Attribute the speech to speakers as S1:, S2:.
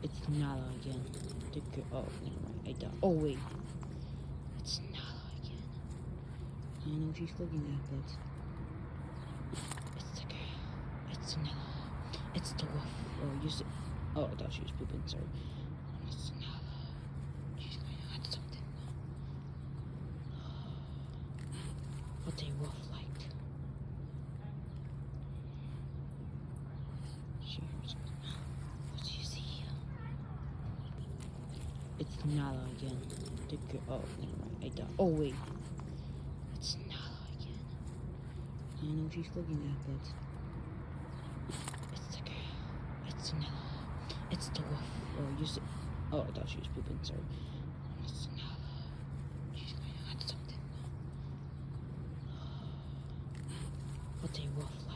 S1: It's Nala again. The girl. Oh, never mind. I don't. Oh, wait. It's Nala again. I don't know what she's looking at, but it's the girl. It's Nala. It's the wolf. Oh, you see. Oh, I thought she was pooping. Sorry. It's Nala. She's going to add something. What a wolf like. What do you see? It's Nala again. The girl. Oh, never mind. I don't. Oh, wait. It's Nala again. I don't know what she's looking at, but it's the girl. It's Nala. It's the wolf. Oh, you see. Oh, I thought she was pooping. Sorry. It's Nala. She's going to add something. What a wolf like.